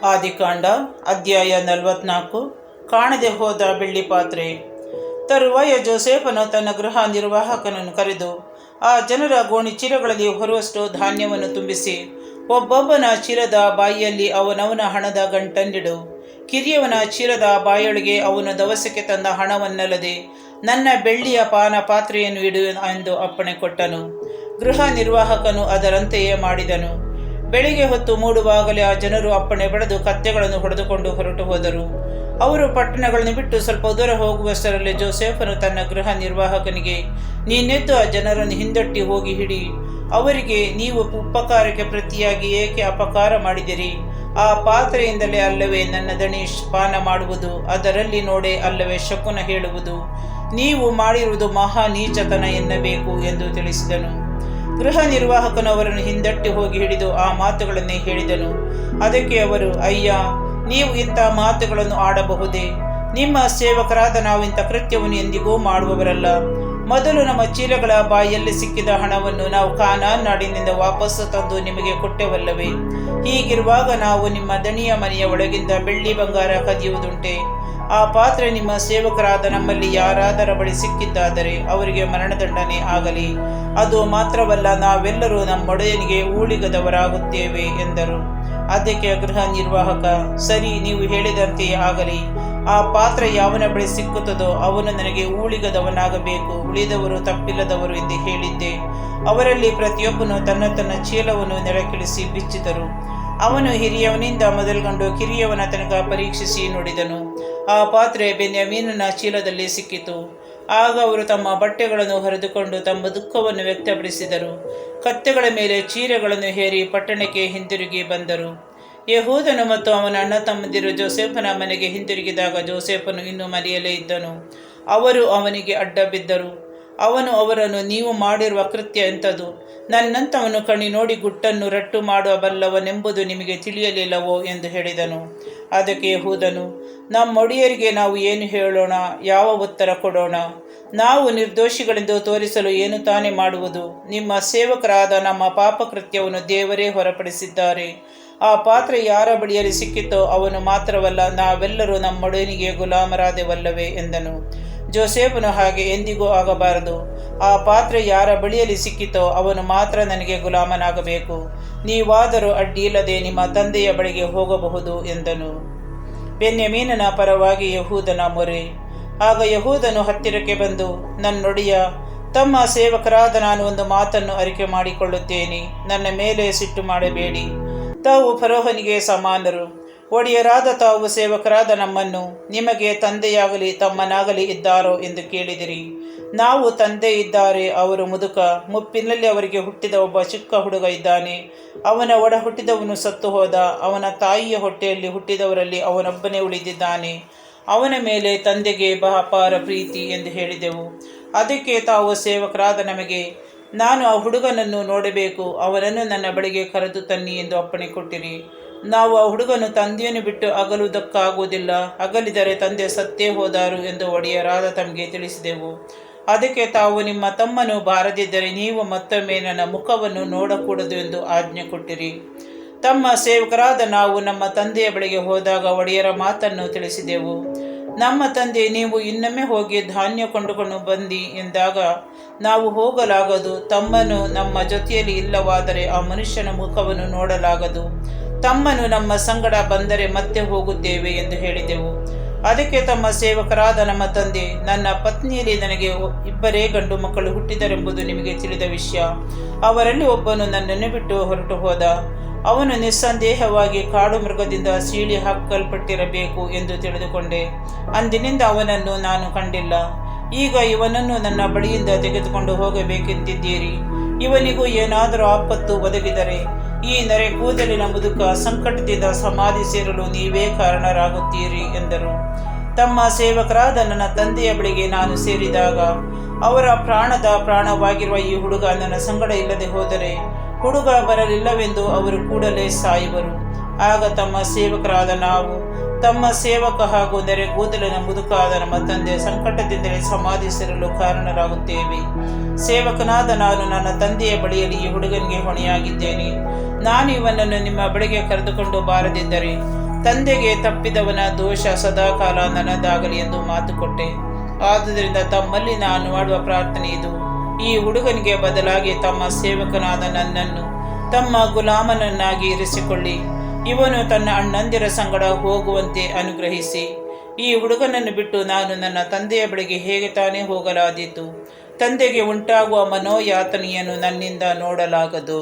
ಆದಿಕಾಂಡ ಅಧ್ಯಾಯ 44. ಕಾಣದೆ ಹೋದ ಬೆಳ್ಳಿ ಪಾತ್ರೆ. ತರುವಾಯ ಜೋಸೇಫನು ತನ್ನ ಗೃಹ ನಿರ್ವಾಹಕನನ್ನು ಕರೆದು ಆ ಜನರ ಗೋಣಿ ಚೀಲಗಳಲ್ಲಿ ಹೊರುವಷ್ಟು ಧಾನ್ಯವನ್ನು ತುಂಬಿಸಿ ಒಬ್ಬೊಬ್ಬನ ಚೀಲದ ಬಾಯಿಯಲ್ಲಿ ಅವನವನ ಹಣದ ಗಂಟನ್ನಿಡು. ಕಿರಿಯವನ ಚೀಲದ ಬಾಯೊಳಗೆ ಅವನು ದವಸಕ್ಕೆ ತಂದ ಹಣವನ್ನಲ್ಲದೆ ನನ್ನ ಬೆಳ್ಳಿಯ ಪಾನ ಪಾತ್ರೆಯನ್ನು ಇಡು ಎಂದು ಅಪ್ಪಣೆ ಕೊಟ್ಟನು. ಗೃಹ ನಿರ್ವಾಹಕನು ಅದರಂತೆಯೇ ಮಾಡಿದನು. ಬೆಳಿಗ್ಗೆ ಹೊತ್ತು ಮೂಡುವಾಗಲೇ ಆ ಜನರು ಅಪ್ಪಣೆ ಪಡೆದು ಕತ್ತೆಗಳನ್ನು ಹೊಡೆದುಕೊಂಡು ಹೊರಟು ಹೋದರು. ಅವರು ಪಟ್ಟಣಗಳನ್ನು ಬಿಟ್ಟು ಸ್ವಲ್ಪ ದೂರ ಹೋಗುವಷ್ಟರಲ್ಲಿ ಜೋಸೇಫನು ತನ್ನ ಗೃಹ ನಿರ್ವಾಹಕನಿಗೆ, ನೀನೆದ್ದು ಆ ಜನರನ್ನು ಹಿಂದಟ್ಟಿ ಹೋಗಿ ಹಿಡಿ. ಅವರಿಗೆ, ನೀವು ಉಪಕಾರಕ್ಕೆ ಪ್ರತಿಯಾಗಿ ಏಕೆ ಅಪಕಾರ ಮಾಡಿದಿರಿ? ಆ ಪಾತ್ರೆಯಿಂದಲೇ ಅಲ್ಲವೇ ನನ್ನ ದಣಿ ಪಾನ ಮಾಡುವುದು? ಅದರಲ್ಲಿ ನೋಡೇ ಅಲ್ಲವೇ ಶಕುನ ಹೇಳುವುದು? ನೀವು ಮಾಡಿರುವುದು ಮಹಾ ನೀಚತನ ಎನ್ನಬೇಕು ಎಂದು ತಿಳಿಸಿದನು. ಗೃಹ ನಿರ್ವಾಹಕನು ಅವರನ್ನು ಹಿಂದಟ್ಟಿ ಹೋಗಿ ಹಿಡಿದು ಆ ಮಾತುಗಳನ್ನೇ ಹೇಳಿದನು. ಅದಕ್ಕೆ ಅವರು, ಅಯ್ಯ, ನೀವು ಇಂಥ ಮಾತುಗಳನ್ನು ಆಡಬಹುದೇ? ನಿಮ್ಮ ಸೇವಕರಾದ ನಾವು ಇಂಥ ಕೃತ್ಯವನ್ನು ಎಂದಿಗೂ ಮಾಡುವವರಲ್ಲ. ಮೊದಲು ನಮ್ಮ ಚೀಲಗಳ ಬಾಯಲ್ಲಿ ಸಿಕ್ಕಿದ ಹಣವನ್ನು ನಾವು ಕಾನಾನ್ ನಾಡಿನಿಂದ ವಾಪಸ್ಸು ತಂದು ನಿಮಗೆ ಕೊಟ್ಟೆವಲ್ಲವೇ? ಹೀಗಿರುವಾಗ ನಾವು ನಿಮ್ಮ ದಣಿಯ ಮನೆಯ ಒಳಗಿಂದ ಬೆಳ್ಳಿ ಬಂಗಾರ ಕದಿಯುವುದುಂಟೆ? ಆ ಪಾತ್ರೆ ನಿಮ್ಮ ಸೇವಕರಾದ ನಮ್ಮಲ್ಲಿ ಯಾರಾದರ ಬಳಿ ಸಿಕ್ಕಿದ್ದಾದರೆ ಅವರಿಗೆ ಮರಣದಂಡನೆ ಆಗಲಿ. ಅದು ಮಾತ್ರವಲ್ಲ, ನಾವೆಲ್ಲರೂ ನಮ್ಮೊಡೆಯನಿಗೆ ಊಳಿಗದವರಾಗುತ್ತೇವೆ ಎಂದರು. ಅದಕ್ಕೆ ಗೃಹ ನಿರ್ವಾಹಕ, ಸರಿ, ನೀವು ಹೇಳಿದಂತೆಯೇ ಆಗಲಿ. ಆ ಪಾತ್ರೆ ಯಾವನ ಬಳಿ ಸಿಕ್ಕುತ್ತದೋ ಅವನು ನನಗೆ ಊಳಿಗದವನಾಗಬೇಕು, ಉಳಿದವರು ತಪ್ಪಿಲ್ಲದವರು ಎಂದು ಹೇಳಿದ್ದೆ. ಅವರಲ್ಲಿ ಪ್ರತಿಯೊಬ್ಬನು ತನ್ನ ಚೀಲವನ್ನು ನೆಲಕ್ಕಿಳಿಸಿ ಬಿಚ್ಚಿದರು. ಅವನು ಹಿರಿಯವನಿಂದ ಮೊದಲುಗೊಂಡು ಕಿರಿಯವನ ತನಕ ಪರೀಕ್ಷಿಸಿ ನೋಡಿದನು. ಆ ಪಾತ್ರೆ ಬೆನ್ಯಾಮೀನನ ಚೀಲದಲ್ಲಿ ಸಿಕ್ಕಿತು. ಆಗ ಅವರು ತಮ್ಮ ಬಟ್ಟೆಗಳನ್ನು ಹರಿದುಕೊಂಡು ತಮ್ಮ ದುಃಖವನ್ನು ವ್ಯಕ್ತಪಡಿಸಿದರು. ಕತ್ತೆಗಳ ಮೇಲೆ ಚೀರೆಗಳನ್ನು ಹೇರಿ ಪಟ್ಟಣಕ್ಕೆ ಹಿಂದಿರುಗಿ ಬಂದರು. ಯೆಹೂದನು ಮತ್ತು ಅವನ ಅಣ್ಣ ತಮ್ಮಂದಿರು ಜೋಸೇಫನ ಮನೆಗೆ ಹಿಂದಿರುಗಿದಾಗ ಜೋಸೇಫನು ಇನ್ನೂ ಮನೆಯಲ್ಲೇ ಇದ್ದನು. ಅವರು ಅವನಿಗೆ ಅಡ್ಡ ಬಿದ್ದರು. ಅವನು ಅವರನ್ನು, ನೀವು ಮಾಡಿರುವ ಕೃತ್ಯ ಎಂಥದು? ನನ್ನಂಥವನು ಕಣ್ಣಿ ನೋಡಿ ಗುಟ್ಟನ್ನು ರಟ್ಟು ಮಾಡಬಲ್ಲವನೆಂಬುದು ನಿಮಗೆ ತಿಳಿಯಲಿಲ್ಲವೋ ಎಂದು ಹೇಳಿದನು. ಅದಕ್ಕೆ ಯೆಹೂದನು, ನಮ್ಮೊಡೆಯರಿಗೆ ನಾವು ಏನು ಹೇಳೋಣ? ಯಾವ ಉತ್ತರ ಕೊಡೋಣ? ನಾವು ನಿರ್ದೋಷಿಗಳೆಂದು ತೋರಿಸಲು ಏನು ತಾನೇ ಮಾಡುವುದು? ನಿಮ್ಮ ಸೇವಕರಾದ ನಮ್ಮ ಪಾಪಕೃತ್ಯವನ್ನು ದೇವರೇ ಹೊರಪಡಿಸಿದ್ದಾರೆ. ಆ ಪಾತ್ರೆ ಯಾರ ಬಳಿಯಲ್ಲಿ ಸಿಕ್ಕಿತೋ ಅವನು ಮಾತ್ರವಲ್ಲ, ನಾವೆಲ್ಲರೂ ನಮ್ಮೊಡೆಯನಿಗೆ ಗುಲಾಮರಾದೆವಲ್ಲವೇ ಎಂದನು. ಜೋಸೇಫನು ಹಾಗೆ ಎಂದಿಗೂ ಆಗಬಾರದು. ಆ ಪಾತ್ರೆ ಯಾರ ಬಳಿಯಲ್ಲಿ ಸಿಕ್ಕಿತೋ ಅವನು ಮಾತ್ರ ನನಗೆ ಗುಲಾಮನಾಗಬೇಕು. ನೀವಾದರೂ ಅಡ್ಡಿಯಿಲ್ಲದೆ ನಿಮ್ಮ ತಂದೆಯ ಬಳಿಗೆ ಹೋಗಬಹುದು ಎಂದನು. ಬೆನ್ಯಾಮೀನನ ಪರವಾಗಿ ಯೆಹೂದನ ಮೊರೆ. ಆಗ ಯೆಹೂದನು ಹತ್ತಿರಕ್ಕೆ ಬಂದು, ನನ್ನೊಡೆಯ, ತಮ್ಮ ಸೇವಕರಾದ ನಾನು ಒಂದು ಮಾತನ್ನು ಅರಿಕೆ ಮಾಡಿಕೊಳ್ಳುತ್ತೇನೆ. ನನ್ನ ಮೇಲೆ ಸಿಟ್ಟು ಮಾಡಬೇಡಿ. ತಾವು ಫರೋಹನಿಗೆ ಸಮಾನರು. ಒಡೆಯರಾದ ತಾವು ಸೇವಕರಾದ ನಮ್ಮನ್ನು ನಿಮಗೆ ತಂದೆಯಾಗಲಿ ತಮ್ಮನಾಗಲಿ ಇದ್ದಾರೋ ಎಂದು ಕೇಳಿದಿರಿ. ನಾವು ತಂದೆ ಇದ್ದಾರೆ, ಅವರು ಮುದುಕ. ಮುಪ್ಪಿನಲ್ಲಿ ಅವರಿಗೆ ಹುಟ್ಟಿದ ಒಬ್ಬ ಚಿಕ್ಕ ಹುಡುಗ ಇದ್ದಾನೆ. ಅವನ ಒಡ ಹುಟ್ಟಿದವನು ಸತ್ತು ಹೋದ. ಅವನ ತಾಯಿಯ ಹೊಟ್ಟೆಯಲ್ಲಿ ಹುಟ್ಟಿದವರಲ್ಲಿ ಅವನೊಬ್ಬನೇ ಉಳಿದಿದ್ದಾನೆ. ಅವನ ಮೇಲೆ ತಂದೆಗೆ ಅಪಾರ ಪ್ರೀತಿ ಎಂದು ಹೇಳಿದೆವು. ಅದಕ್ಕೆ ತಾವು ಸೇವಕರಾದ ನಮಗೆ, ನಾನು ಆ ಹುಡುಗನನ್ನು ನೋಡಬೇಕು, ಅವನನ್ನು ನನ್ನ ಬಳಿಗೆ ಕರೆದು ತನ್ನಿ ಎಂದು ಅಪ್ಪಣೆ ಕೊಟ್ಟಿರಿ. ನಾವು ಆ ಹುಡುಗನು ತಂದೆಯನ್ನು ಬಿಟ್ಟು ಅಗಲುವುದಕ್ಕಾಗುವುದಿಲ್ಲ, ಅಗಲಿದರೆ ತಂದೆ ಸತ್ತೇ ಹೋದಾರು ಎಂದು ಒಡೆಯರಾದ ತಮಗೆ ತಿಳಿಸಿದೆವು. ಅದಕ್ಕೆ ತಾವು ನಿಮ್ಮ ತಮ್ಮನು ಬಾರದಿದ್ದರೆ ನೀವು ಮತ್ತೊಮ್ಮೆ ನನ್ನ ಮುಖವನ್ನು ನೋಡಕೂಡದು ಎಂದು ಆಜ್ಞೆ ಕೊಟ್ಟಿರಿ. ತಮ್ಮ ಸೇವಕರಾದ ನಾವು ನಮ್ಮ ತಂದೆಯ ಬಳಿಗೆ ಹೋದಾಗ ಒಡೆಯರ ಮಾತನ್ನು ತಿಳಿಸಿದೆವು. ನಮ್ಮ ತಂದೆ, ನೀವು ಇನ್ನೊಮ್ಮೆ ಹೋಗಿ ಧಾನ್ಯ ಕೊಂಡುಕೊಂಡು ಬಂದಿ ಎಂದಾಗ ನಾವು ಹೋಗಲಾಗದು. ತಮ್ಮನು ನಮ್ಮ ಜೊತೆಯಲ್ಲಿ ಇಲ್ಲವಾದರೆ ಆ ಮನುಷ್ಯನ ಮುಖವನ್ನು ನೋಡಲಾಗದು. ತಮ್ಮನು ನಮ್ಮ ಸಂಗಡ ಬಂದರೆ ಮತ್ತೆ ಹೋಗುತ್ತೇವೆ ಎಂದು ಹೇಳಿದೆವು. ಅದಕ್ಕೆ ತಮ್ಮ ಸೇವಕರಾದ ನಮ್ಮ ತಂದೆ, ನನ್ನ ಪತ್ನಿಯಲ್ಲಿ ನನಗೆ ಇಬ್ಬರೇ ಗಂಡು ಮಕ್ಕಳು ಹುಟ್ಟಿದರೆಂಬುದು ನಿಮಗೆ ತಿಳಿದ ವಿಷಯ. ಅವರಲ್ಲಿ ಒಬ್ಬನು ನನ್ನನ್ನು ಬಿಟ್ಟು ಹೊರಟು ಹೋದ. ಅವನು ನಿಸ್ಸಂದೇಹವಾಗಿ ಕಾಡು ಮೃಗದಿಂದ ಸೀಳಿ ಹಾಕಲ್ಪಟ್ಟಿರಬೇಕು ಎಂದು ತಿಳಿದುಕೊಂಡೆ. ಅಂದಿನಿಂದ ಅವನನ್ನು ನಾನು ಕಂಡಿಲ್ಲ. ಈಗ ಇವನನ್ನು ನನ್ನ ಬಳಿಯಿಂದ ತೆಗೆದುಕೊಂಡು ಹೋಗಬೇಕೆಂದಿದ್ದೀರಿ. ಇವನಿಗೂ ಏನಾದರೂ ಆಪತ್ತು ಒದಗಿದರೆ ಈ ನರೆ ಕೂದಲಿನ ಮುದುಕ ಸಂಕಟದಿಂದ ಸಮಾಧಿ ಸೇರಲು ನೀವೇ ಕಾರಣರಾಗುತ್ತೀರಿ ಎಂದರು. ತಮ್ಮ ಸೇವಕರಾದ ನನ್ನ ತಂದೆಯ ಬಳಿಗೆ ನಾನು ಸೇರಿದಾಗ ಅವರ ಪ್ರಾಣದ ಪ್ರಾಣವಾಗಿರುವ ಈ ಹುಡುಗ ನನ್ನ ಸಂಗಡ ಇಲ್ಲದೆ ಹೋದರೆ ಹುಡುಗ ಬರಲಿಲ್ಲವೆಂದು ಅವರು ಕೂಡಲೇ ಸಾಯುವರು. ಆಗ ತಮ್ಮ ಸೇವಕರಾದ ನಾವು, ತಮ್ಮ ಸೇವಕ ಹಾಗೂ ನೆರೆಗೂದಲಿನ ಮುದುಕಾದ ನಮ್ಮ ತಂದೆ ಸಂಕಟದಿಂದಲೇ ಸಮಾಧಿ ಸೇರಲು ಕಾರಣರಾಗುತ್ತೇವೆ. ಸೇವಕನಾದ ನಾನು ನನ್ನ ತಂದೆಯ ಬಳಿಯಲ್ಲಿ ಈ ಹುಡುಗನಿಗೆ ಹೊಣೆಯಾಗಿದ್ದೇನೆ. ನಾನು ಇವನನ್ನು ನಿಮ್ಮ ಬಳಿಗೆ ಕರೆದುಕೊಂಡು ಬಾರದಿದ್ದರೆ ತಂದೆಗೆ ತಪ್ಪಿದವನ ದೋಷ ಸದಾಕಾಲ ನನ್ನದಾಗಲಿ ಎಂದು ಮಾತು ಕೊಟ್ಟೆ. ಆದುದರಿಂದ ತಮ್ಮಲ್ಲಿ ನಾನು ಮಾಡುವ ಪ್ರಾರ್ಥನೆ ಇದು: ಈ ಹುಡುಗನಿಗೆ ಬದಲಾಗಿ ತಮ್ಮ ಸೇವಕನಾದ ನನ್ನನ್ನು ತಮ್ಮ ಗುಲಾಮನನ್ನಾಗಿ ಇರಿಸಿಕೊಳ್ಳಿ. ಇವನು ತನ್ನ ಅಣ್ಣಂದಿರ ಸಂಗಡ ಹೋಗುವಂತೆ ಅನುಗ್ರಹಿಸಿ. ಈ ಹುಡುಗನನ್ನು ಬಿಟ್ಟು ನಾನು ನನ್ನ ತಂದೆಯ ಬಳಿಗೆ ಹೇಗೆ ತಾನೇ ಹೋಗಲಾದೀತು? ತಂದೆಗೆ ಉಂಟಾಗುವ ಮನೋಯಾತನೆಯನ್ನು ನನ್ನಿಂದ ನೋಡಲಾಗದು.